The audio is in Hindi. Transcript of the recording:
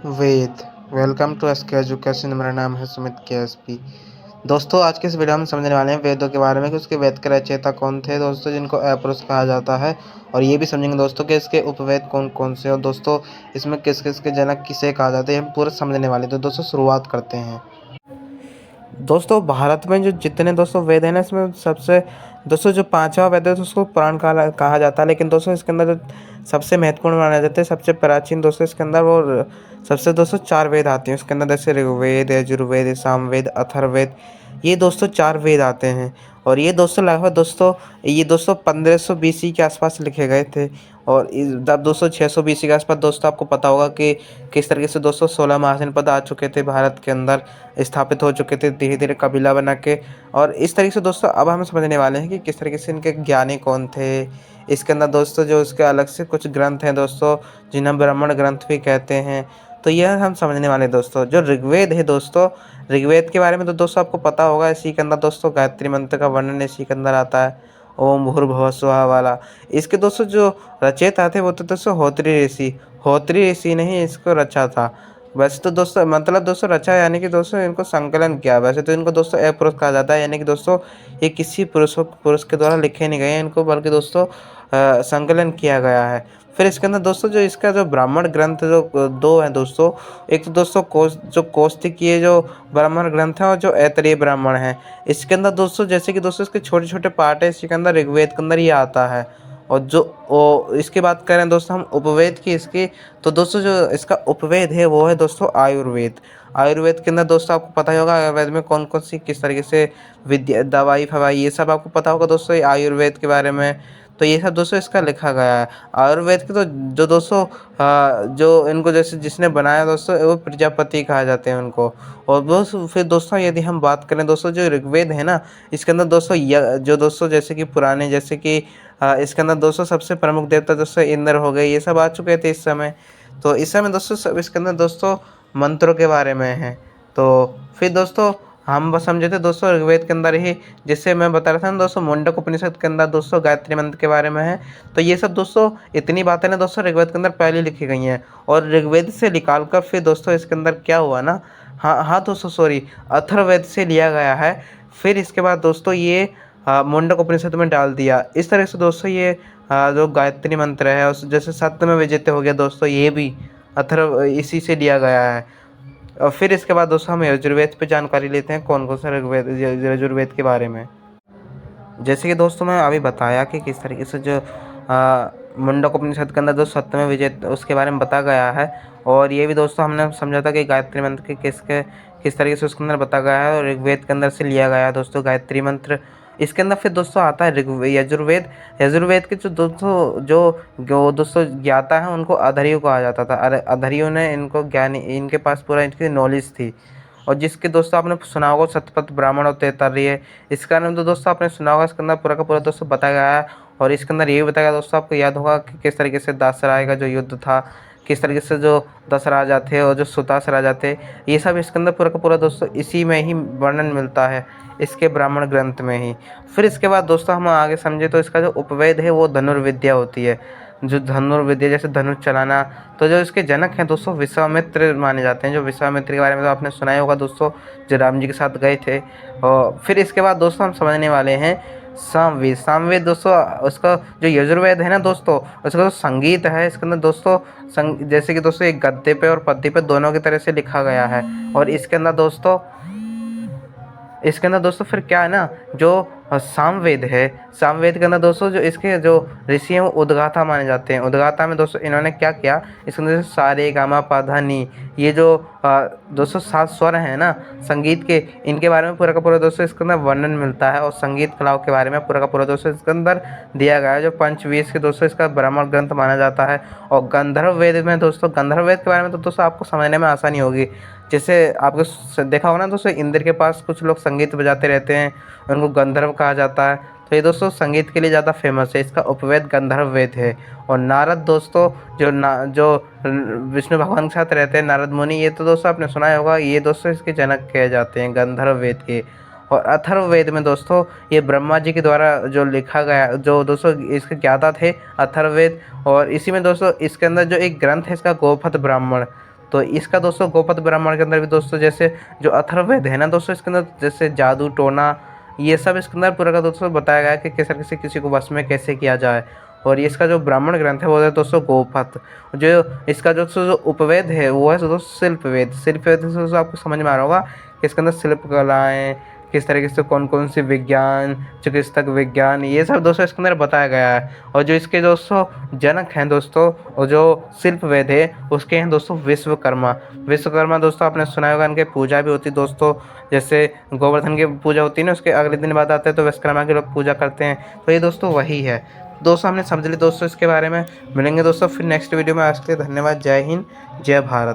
Veda. Welcome to SK education. मेरा नाम है सुमित के। दोस्तों, आज के इस वीडियो में समझने वाले हैं वेदों के बारे में कि उसके वेद के रचयिता कौन थे दोस्तों, जिनको अपुरुष कहा जाता है। और ये भी समझेंगे दोस्तों कि इसके उपवेद कौन कौन से, और दोस्तों इसमें किस किस के जनक किसे कहा जाता है, हम पूरा समझने वाले। तो दोस्तों शुरुआत करते हैं। दोस्तों, भारत में जो जितने दोस्तों वेद हैं ना, इसमें सबसे दोस्तों जो पांचवा वेद है तो उसको पुराण कहा जाता है। लेकिन दोस्तों इसके अंदर जो सबसे महत्वपूर्ण माने जाते हैं, सबसे प्राचीन दोस्तों इसके अंदर वो सबसे दोस्तों 4 वेद आते हैं। इसके अंदर जैसे ऋग्वेद, यजुर्वेद, सामवेद, अथर्ववेद, ये दोस्तों 4 वेद आते हैं। और ये दोस्तों लगभग दोस्तों 1500 BC के आसपास लिखे गए थे। और जब दोस्तों 600 BC के आसपास दोस्तों आपको पता होगा कि किस तरीके से दोस्तों 16 महाजनपद आ चुके थे भारत के अंदर, स्थापित हो चुके थे धीरे धीरे कबीला बना के। और इस तरीके से दोस्तों अब हम समझने वाले हैं कि किस तरीके से इनके ज्ञानी कौन थे। इसके अंदर दोस्तों जो इसके अलग से कुछ ग्रंथ हैं दोस्तों, जिन्हें ब्राह्मण ग्रंथ भी कहते हैं। तो यह हम समझने वाले दोस्तों। जो ऋग्वेद है दोस्तों, ऋग्वेद के बारे में तो दोस्तों आपको पता होगा। इसी के अंदर दोस्तों गायत्री मंत्र का वर्णन इसी के अंदर आता है, ओम भूर्भुवः स्वः वाला। इसके दोस्तों जो रचयिता थे वो तो दोस्तों होत्री ऋषि ने ही इसको रचा था। वैसे तो दोस्तों मतलब दोस्तों रचा यानी कि दोस्तों इनको संकलन किया। वैसे तो इनको दोस्तों अपुरुष कहा जाता है, यानी कि दोस्तों ये किसी पुरुष के द्वारा लिखे नहीं गए हैं इनको, बल्कि दोस्तों संकलन किया गया है। फिर इसके अंदर दोस्तों जो इसका जो ब्राह्मण ग्रंथ जो 2 हैं दोस्तों, एक तो दोस्तों कौशिकीय जो ब्राह्मण ग्रंथ है, और जो ऐतरेय ब्राह्मण है। इसके अंदर दोस्तों जैसे कि दोस्तों इसके छोटे छोटे पार्ट है, इसके अंदर ऋग्वेद के अंदर ये आता है। और इसकी बात करें दोस्तों हम उपवेद की इसकी, तो दोस्तों जो इसका उपवेद है वो है दोस्तों आयुर्वेद। आयुर्वेद के अंदर दोस्तों आपको पता ही होगा आयुर्वेद में कौन कौन सी किस तरीके से विद्या दवाई फवाई ये सब आपको पता होगा दोस्तों आयुर्वेद के बारे में। तो ये सब दोस्तों इसका लिखा गया है। आयुर्वेद के तो जो दोस्तों जो इनको जैसे जिसने बनाया दोस्तों वो प्रजापति कहा जाते हैं उनको। और दोस्तों फिर दोस्तों यदि हम बात करें दोस्तों जो ऋग्वेद है ना, इसके अंदर दोस्तों जो दोस्तों जैसे कि पुराने जैसे कि इसके अंदर दोस्तों सबसे प्रमुख देवता दोस्तों इंद्र हो गए, ये सब आ चुके थे इस समय। तो इस समय दोस्तों सब इसके अंदर दोस्तों मंत्रों के बारे में है। तो फिर दोस्तों हम बस समझे थे दोस्तों ऋग्वेद के अंदर ही, जिससे मैं बता रहा था ना दोस्तों मुंडक उपनिषद के अंदर दोस्तों गायत्री मंत्र के बारे में है। तो ये सब दोस्तों इतनी बातें ना दोस्तों ऋग्वेद के अंदर पहले लिखी गई हैं। और ऋग्वेद से निकाल कर फिर दोस्तों इसके अंदर क्या हुआ ना, हाँ दोस्तों सॉरी, अथर्ववेद से लिया गया है। फिर इसके बाद दोस्तों ये मुंडक उपनिषद में डाल दिया। इस तरह से दोस्तों ये जो गायत्री मंत्र है, उस जैसे सप्तम विजेते हो गया दोस्तों, ये भी अथर्व इसी से लिया गया है। और फिर इसके बाद दोस्तों हम यजुर्वेद पे जानकारी लेते हैं, कौन कौन सा यजुर्वेद के बारे में। जैसे कि दोस्तों मैं अभी बताया कि किस तरीके से जो मुंडक उपनिषद के अंदर जो सप्तम विजेत उसके बारे में बताया गया है। और ये भी दोस्तों हमने समझा था कि गायत्री मंत्र के किस तरीके से उसके अंदर बताया गया है, और ऋग्वेद के अंदर से लिया गया है दोस्तों गायत्री मंत्र। इसके अंदर फिर दोस्तों आता है यजुर्वेद। यजुर्वेद के जो दोस्तों ज्ञाता हैं उनको अधर्यु कहा जाता था। अधर्यु ने इनको ज्ञानी, इनके पास पूरा इनकी नॉलेज थी। और जिसके दोस्तों आपने सुना होगा सतपथ ब्राह्मण और तैतरीय, इसका नाम तो दोस्तों आपने सुना होगा। इसके अंदर पूरा का पूरा दोस्तों बताया गया है। और इसके अंदर ये भी बताया गया दोस्तों, आपको याद होगा कि किस तरीके से दासराय का जो युद्ध था, किस तरीके से जो 10 राजा थे और जो सुतास राजा थे, ये सब इसके अंदर पूरा का पूरा दोस्तों इसी में ही वर्णन मिलता है, इसके ब्राह्मण ग्रंथ में ही। फिर इसके बाद दोस्तों हम आगे समझे तो इसका जो उपवेद है वो धनुर्विद्या होती है। जो धनुर्विद्या जैसे धनुष चलाना, तो जो इसके जनक हैं दोस्तों विश्वामित्र माने जाते हैं। जो विश्वामित्र के बारे में तो आपने सुना ही होगा दोस्तों, जो राम जी के साथ गए थे। और फिर इसके बाद दोस्तों हम समझने वाले हैं सामवेद। सामवेद दोस्तों उसका जो यजुर्वेद है ना दोस्तों, उसका जो संगीत है इसके अंदर दोस्तों जैसे कि दोस्तों एक गद्य पे और पद्य पे दोनों की तरह से लिखा गया है। और इसके अंदर दोस्तों फिर क्या है ना, जो सामवेद है, सामवेद के अंदर दोस्तों जो इसके जो ऋषि हैं वो उद्गाता माने जाते हैं। उद्गाता में दोस्तों इन्होंने क्या किया, इसके अंदर सारे गामा पा धा नी, ये जो दोस्तों 7 स्वर हैं ना संगीत के, इनके बारे में पूरा का पूरा दोस्तों इसके अंदर वर्णन मिलता है। और संगीत कलाओं के बारे में पूरा का पूरा दोस्तों इसके अंदर दिया गया है। जो पंचवीस के दोस्तों इसका ब्राह्मण ग्रंथ माना जाता है। और गंधर्व वेद में दोस्तों, गंधर्व वेद के बारे में तो दोस्तों आपको समझने में आसानी होगी। जैसे आपको देखा होगा ना दोस्तों, इंद्र के पास कुछ लोग संगीत बजाते रहते हैं, उनको गंधर्व कहा जाता है। तो ये दोस्तों संगीत के लिए ज़्यादा फेमस है। इसका उपवेद गंधर्व वेद है। और नारद दोस्तों जो विष्णु भगवान के साथ रहते हैं, नारद मुनि, ये तो दोस्तों आपने सुना ही होगा, ये दोस्तों इसके जनक कहे जाते हैं गंधर्व वेद के। और अथर्व वेद में दोस्तों ये ब्रह्मा जी के द्वारा जो लिखा गया, जो दोस्तों इसके ज्ञाता थे अथर्ववेद। और इसी में दोस्तों इसके अंदर जो एक ग्रंथ है इसका गोपथ ब्राह्मण, तो इसका दोस्तों गोपद ब्राह्मण के अंदर भी दोस्तों जैसे जो अथर्ववेद है ना दोस्तों, इसके अंदर जैसे जादू टोना ये सब इसके अंदर पूरा का दोस्तों बताया गया है कि कैसे कैसे किसी को वश में कैसे किया जाए। और ये इसका जो ब्राह्मण ग्रंथ है वो है दोस्तों गोपथ। जो इसका जो उपवेद है वो है दोस्तों शिल्पवेद। शिल्पवेद से दोस्तों आपको समझ में आ रहा होगा कि इसके अंदर शिल्प कलाएँ किस तरीके से कौन कौन सी विज्ञान, चिकित्सक विज्ञान ये सब दोस्तों इसके अंदर बताया गया है। और जो इसके दोस्तों जनक हैं दोस्तों, और जो शिल्पवेद है उसके हैं दोस्तों विश्वकर्मा। विश्वकर्मा दोस्तों आपने सुना होगा, इनकी पूजा भी होती है दोस्तों। जैसे गोवर्धन की पूजा होती है ना, उसके अगले दिन बाद आते हैं तो विश्वकर्मा के लोग पूजा करते हैं। तो ये दोस्तों वही है। दोस्तों हमने समझ ली दोस्तों इसके बारे में। मिलेंगे दोस्तों फिर नेक्स्ट वीडियो में। आज के लिए धन्यवाद। जय हिंद, जय भारत।